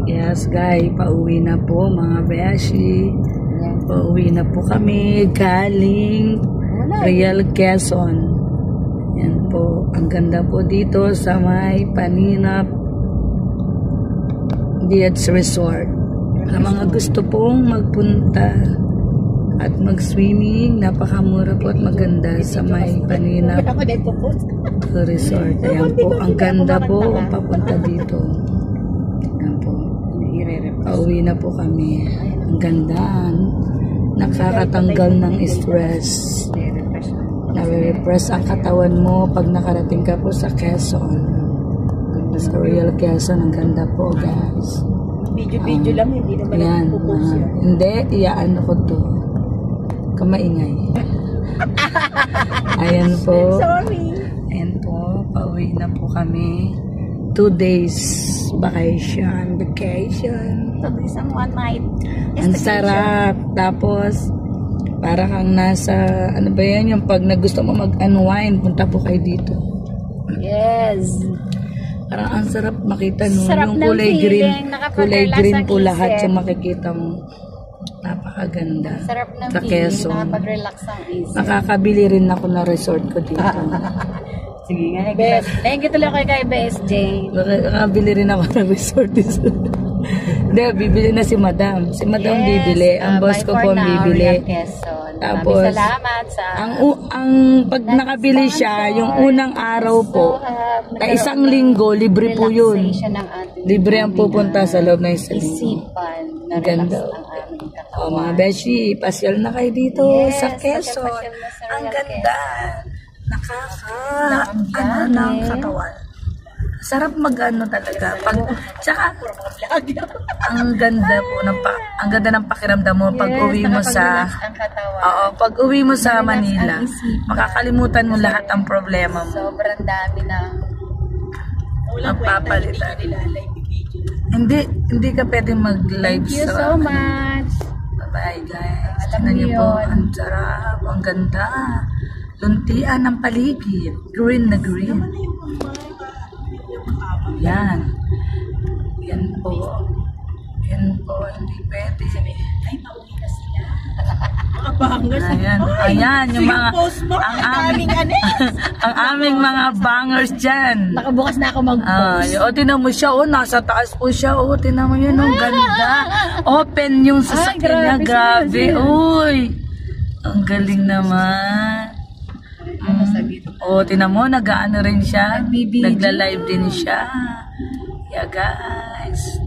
Yes, guys, pauwi na po mga beshi. Pauwi na po kami galing Real Quezon. Yan po, ang ganda po dito sa may Paninap Beach Resort. Ang mga gusto pong magpunta at mag-swimming, napakamura po at maganda sa may Paninap Resort. Ayan po, ang ganda po ang papunta dito. Ayan po. Pauwi na po kami. Ang ganda. Nakakatanggal ng stress. Nare-repress ang katawan mo pag nakarating ka po sa Quezon. Sa Real Quezon. Ang ganda po, guys. Video lang, hindi naman yan. Hindi, iyaano ko to. Kamaingay. Ayan po. Sorry. Ayan po. Pauwi na po kami. 2 days vacation. 2 days and 1 night. Ang sarap. Tapos, para kang nasa, ano ba yan, yung pag gusto mo mag-unwind, punta po kayo dito. Yes. Parang ang sarap makita no. Sarap Yung ng kulay feeling, green. Kulay nakapag-relax green ang po lahat isip. yung makikita mo. Napakaganda. Sarap ng Sa feeling, Quezon. nakapag-relax ang isip. Makakabili rin ako ng resort ko dito. Sige nga, thank you tuloy kay BSJ. Makakabili rin ako ng resort dito. Hindi, bibili na si Madam. Si Madam Yes, bibili. Ang boss ko po bibili. Tapos, salamat sa... ang pag nakabili siya, yung unang araw po, na 1 linggo, libre po yun. Libre ang pupunta sa loob ng isang linggo. Isipan na Ang relax ganda. ang aming katawan. O mga beshi, pasyal na kayo dito Yes, sa Quezon. pasyal na sa Ang Real ganda. Ano ng katawan. Sarap mag-ano talaga. Tsaka, ang ganda po ang ganda ng pakiramdam mo pag uwi mo sa pag uwi mo sa Manila. Makakalimutan mo lahat ang problema mo. Sobrang dami ng Magpapalitan. Hindi ka pwedeng mag-live. Thank you so much. Bye guys. Alam Tingnan niyo niyo po, yun. ang sarap, ang ganda. Luntian ng paligid. Green na green. Yan. Yan po. Yan po, hindi pwede. Ay, pauwi na sila. Mga bangers. Ayan, ayan, yung mga, ang aming mga bangers dyan. Nakabukas na ako mag-post. Tinan mo siya, nasa taas po siya, tinan mo yun, ang ganda. Open yung sasakyan niya, grabe, uy. Ang galing naman. Tinan mo, nag-ano rin siya, nagla-live din siya. Yeah, guys.